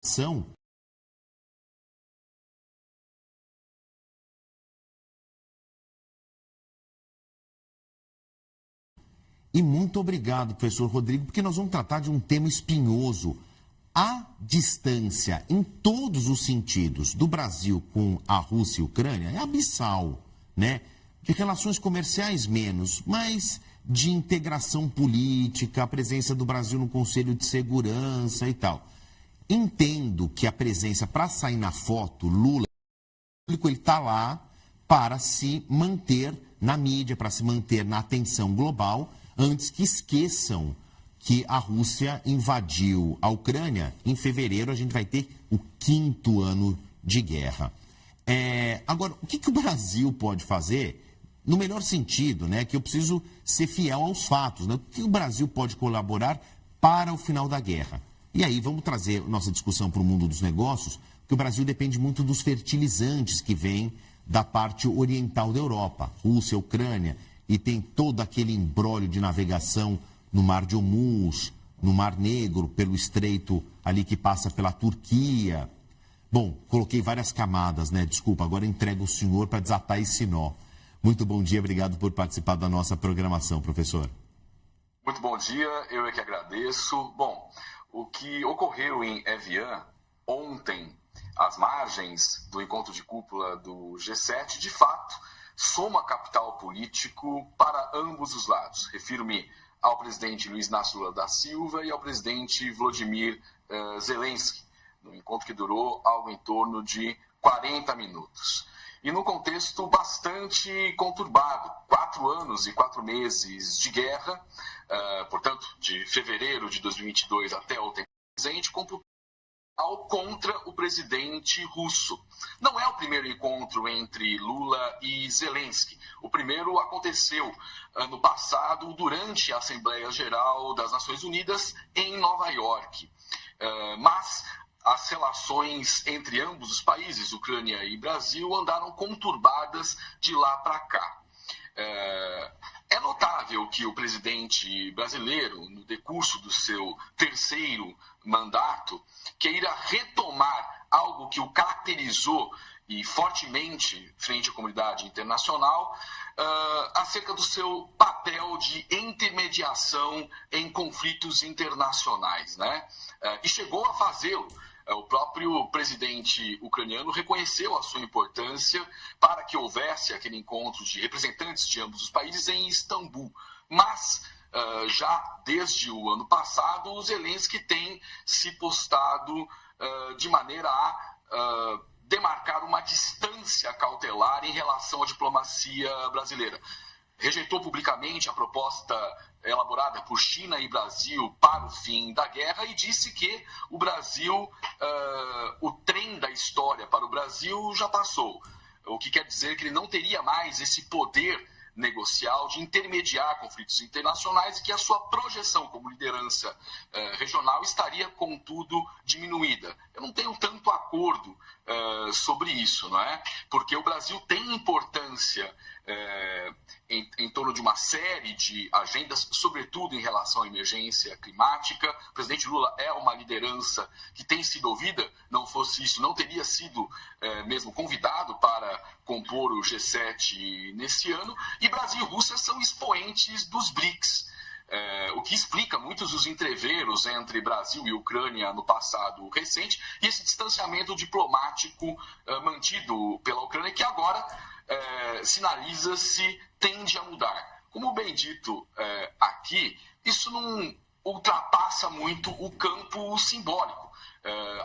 são. E muito obrigado, professor Rodrigo, porque nós vamos tratar de um tema espinhoso. A distância, em todos os sentidos, do Brasil com a Rússia e a Ucrânia é abissal, né? De relações comerciais menos, mas de integração política, a presença do Brasil no Conselho de Segurança e tal. Entendo que a presença, para sair na foto, Lula, ele está lá para se manter na mídia, para se manter na atenção global, antes que esqueçam que a Rússia invadiu a Ucrânia. Em fevereiro a gente vai ter o 5º ano de guerra. Agora, o que o Brasil pode fazer, no melhor sentido, né? Que eu preciso ser fiel aos fatos, né? O que o Brasil pode colaborar para o final da guerra? E aí vamos trazer nossa discussão para o mundo dos negócios, porque o Brasil depende muito dos fertilizantes que vêm da parte oriental da Europa, Rússia, Ucrânia, e tem todo aquele imbróglio de navegação no Mar de Hormuz, no Mar Negro, pelo estreito ali que passa pela Turquia. Bom, coloquei várias camadas, né? Desculpa, agora entrego o senhor para desatar esse nó. Muito bom dia, obrigado por participar da nossa programação, professor. Muito bom dia, eu é que agradeço. Bom, o que ocorreu em Evian ontem, às margens do encontro de cúpula do G7, de fato, soma capital político para ambos os lados. Refiro-me ao presidente Luiz Inácio Lula da Silva e ao presidente Volodymyr Zelensky, no encontro que durou algo em torno de 40 minutos. E num contexto bastante conturbado, 4 anos e 4 meses de guerra, portanto, de fevereiro de 2022 até o tempo presente, contra o presidente russo. Não é o primeiro encontro entre Lula e Zelensky. O primeiro aconteceu ano passado, durante a Assembleia Geral das Nações Unidas, em Nova York. Mas as relações entre ambos os países, Ucrânia e Brasil, andaram conturbadas de lá para cá. É notável que o presidente brasileiro, no decurso do seu 3º mandato, queira retomar algo que o caracterizou e fortemente frente à comunidade internacional, acerca do seu papel de intermediação em conflitos internacionais, né? E chegou a fazê-lo. O próprio presidente ucraniano reconheceu a sua importância para que houvesse aquele encontro de representantes de ambos os países em Istambul. Mas, já desde o ano passado, o Zelensky tem se postado de maneira a demarcar uma distância cautelar em relação à diplomacia brasileira. Rejeitou publicamente a proposta elaborada por China e Brasil para o fim da guerra e disse que o Brasil, o trem da história para o Brasil já passou. O que quer dizer que ele não teria mais esse poder negocial de intermediar conflitos internacionais e que a sua projeção como liderança regional estaria, contudo, diminuída. Eu não tenho tanto acordo sobre isso, não é? Porque o Brasil tem importância em torno de uma série de agendas, sobretudo em relação à emergência climática. O presidente Lula é uma liderança que tem sido ouvida, não fosse isso, não teria sido mesmo convidado para compor o G7 nesse ano. E Brasil e Rússia são expoentes dos BRICS. O que explica muitos dos entreveros entre Brasil e Ucrânia no passado recente e esse distanciamento diplomático mantido pela Ucrânia, que agora sinaliza-se tende a mudar. Como bem dito aqui, isso não ultrapassa muito o campo simbólico.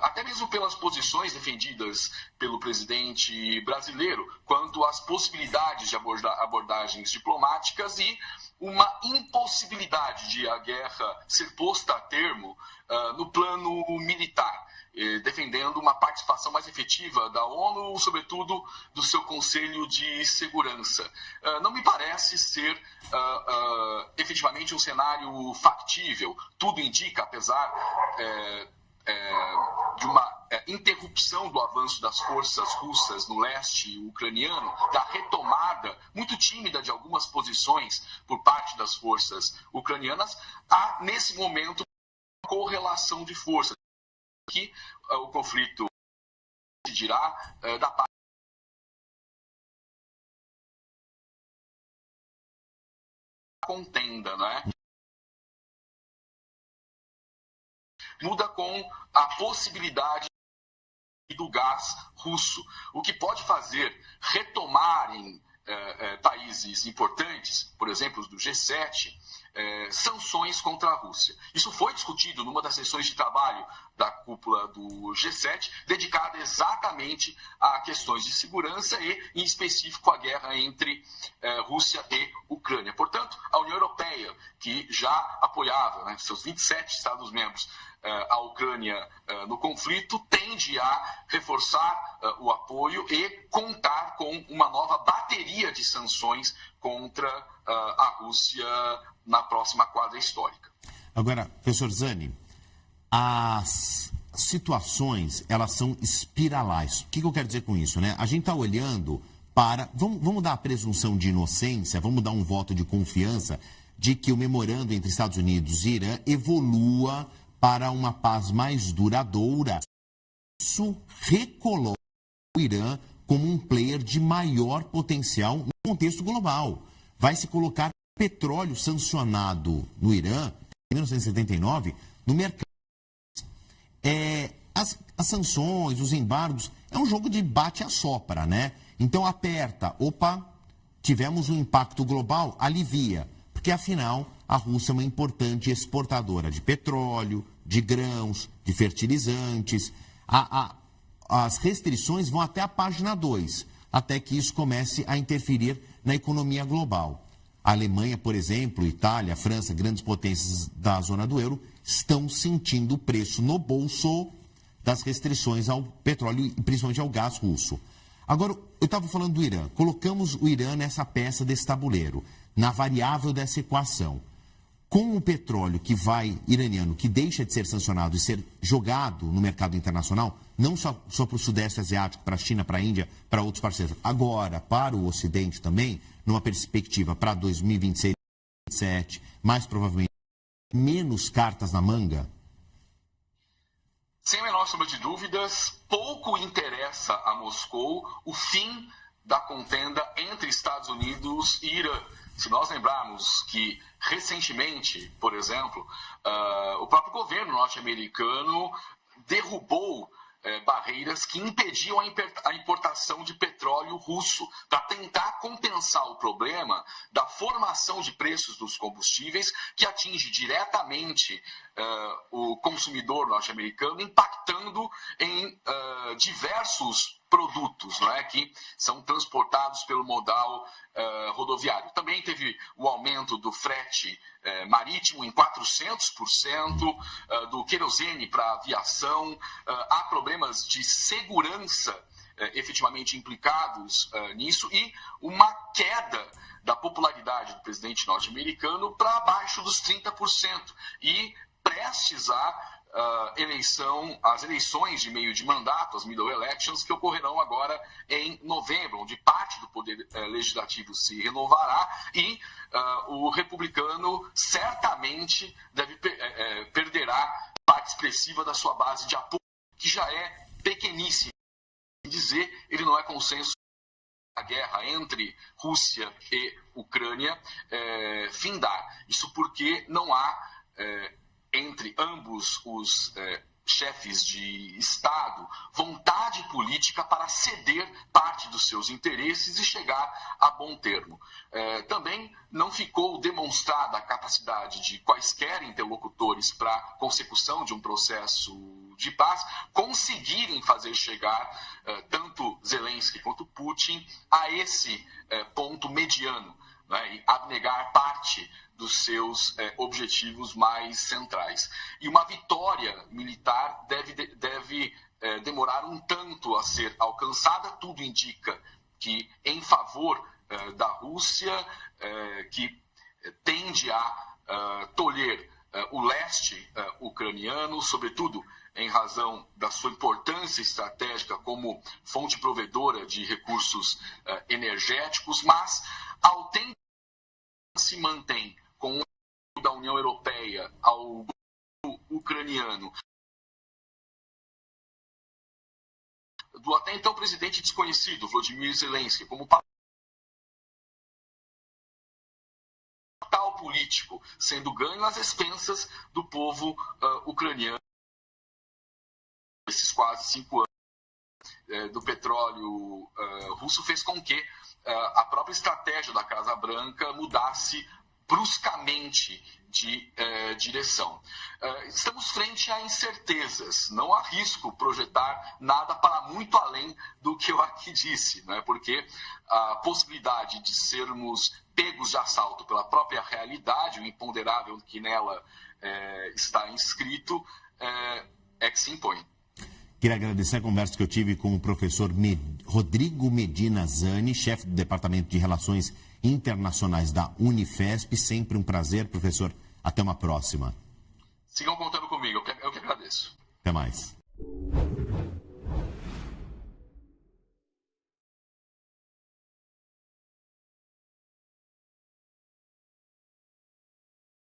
Até mesmo pelas posições defendidas pelo presidente brasileiro quanto às possibilidades de abordagens diplomáticas e uma impossibilidade de a guerra ser posta a termo no plano militar, defendendo uma participação mais efetiva da ONU, sobretudo do seu Conselho de Segurança. Não me parece ser efetivamente um cenário factível. Tudo indica, apesar de uma interrupção do avanço das forças russas no leste ucraniano, da retomada muito tímida de algumas posições por parte das forças ucranianas, há, nesse momento, correlação de forças. que o conflito decidirá da parte da contenda, né? Muda com a possibilidade do gás russo, o que pode fazer retomarem países importantes, por exemplo, os do G7, sanções contra a Rússia. Isso foi discutido numa das sessões de trabalho da cúpula do G7, dedicada exatamente a questões de segurança e, em específico, a guerra entre Rússia e Ucrânia. Portanto, a União Europeia, que já apoiava, né, seus 27 Estados-membros, a Ucrânia no conflito, tende a reforçar o apoio e contar com uma nova bateria de sanções contra a Rússia na próxima quadra histórica. Agora, professor Zani, as situações, elas são espiralais. O que eu quero dizer com isso, né? A gente está olhando para... Vamos dar a presunção de inocência, vamos dar um voto de confiança de que o memorando entre Estados Unidos e Irã evolua para uma paz mais duradoura. Isso recoloca o Irã como um player de maior potencial no contexto global. Vai se colocar petróleo sancionado no Irã, em 1979, no mercado. As sanções, os embargos, é um jogo de bate-a-sopra, né? Então aperta, opa, tivemos um impacto global, alivia. Porque afinal, a Rússia é uma importante exportadora de petróleo, de grãos, de fertilizantes. As restrições vão até a página 2, até que isso comece a interferir na economia global. A Alemanha, por exemplo, Itália, França, grandes potências da zona do euro, estão sentindo o preço no bolso das restrições ao petróleo e principalmente ao gás russo. Agora, eu estava falando do Irã. Colocamos o Irã nessa peça desse tabuleiro, na variável dessa equação. Com o petróleo iraniano que deixa de ser sancionado e ser jogado no mercado internacional, não só para o Sudeste Asiático, para a China, para a Índia, para outros parceiros, agora para o Ocidente também, numa perspectiva para 2026, 2027, mais provavelmente menos cartas na manga? Sem a menor sombra de dúvidas, pouco interessa a Moscou o fim da contenda entre Estados Unidos e Irã. Se nós lembrarmos que, recentemente, por exemplo, o próprio governo norte-americano derrubou barreiras que impediam a importação de petróleo russo para tentar compensar o problema da formação de preços dos combustíveis que atinge diretamente o consumidor norte-americano, impactando em diversos produtos, não é, que são transportados pelo modal rodoviário. Também teve o aumento do frete marítimo em 400%, do querosene para aviação. Há problemas de segurança efetivamente implicados nisso e uma queda da popularidade do presidente norte-americano para abaixo dos 30%. E prestes as eleições de meio de mandato, as middle elections, que ocorrerão agora em novembro, onde parte do poder legislativo se renovará e o republicano certamente perderá parte expressiva da sua base de apoio, que já é pequeníssima. Dizer, ele não é consenso a guerra entre Rússia e Ucrânia findar. Isso porque não há entre ambos os chefes de Estado vontade política para ceder parte dos seus interesses e chegar a bom termo. Também não ficou demonstrada a capacidade de quaisquer interlocutores para a consecução de um processo de paz conseguirem fazer chegar tanto Zelensky quanto Putin a esse ponto mediano, né, e abnegar parte dos seus objetivos mais centrais. E uma vitória militar deve demorar um tanto a ser alcançada. Tudo indica que em favor da Rússia, que tende a tolher o leste ucraniano, sobretudo em razão da sua importância estratégica como fonte provedora de recursos energéticos, mas ao tempo que se mantém com o apoio da União Europeia ao ucraniano do até então presidente desconhecido, Volodymyr Zelensky, como capital político, sendo ganho às expensas do povo ucraniano. Esses quase 5 anos do petróleo russo fez com que a própria estratégia da Casa Branca mudasse bruscamente de direção. Estamos frente a incertezas, não arrisco projetar nada para muito além do que eu aqui disse, né? Porque a possibilidade de sermos pegos de assalto pela própria realidade, o imponderável que nela está inscrito, é que se impõe. Queria agradecer a conversa que eu tive com o professor Rodrigo Medina Zani, chefe do Departamento de Relações Internacionais da Unifesp. Sempre um prazer, professor. Até uma próxima. Sigam contando comigo, eu que agradeço. Até mais.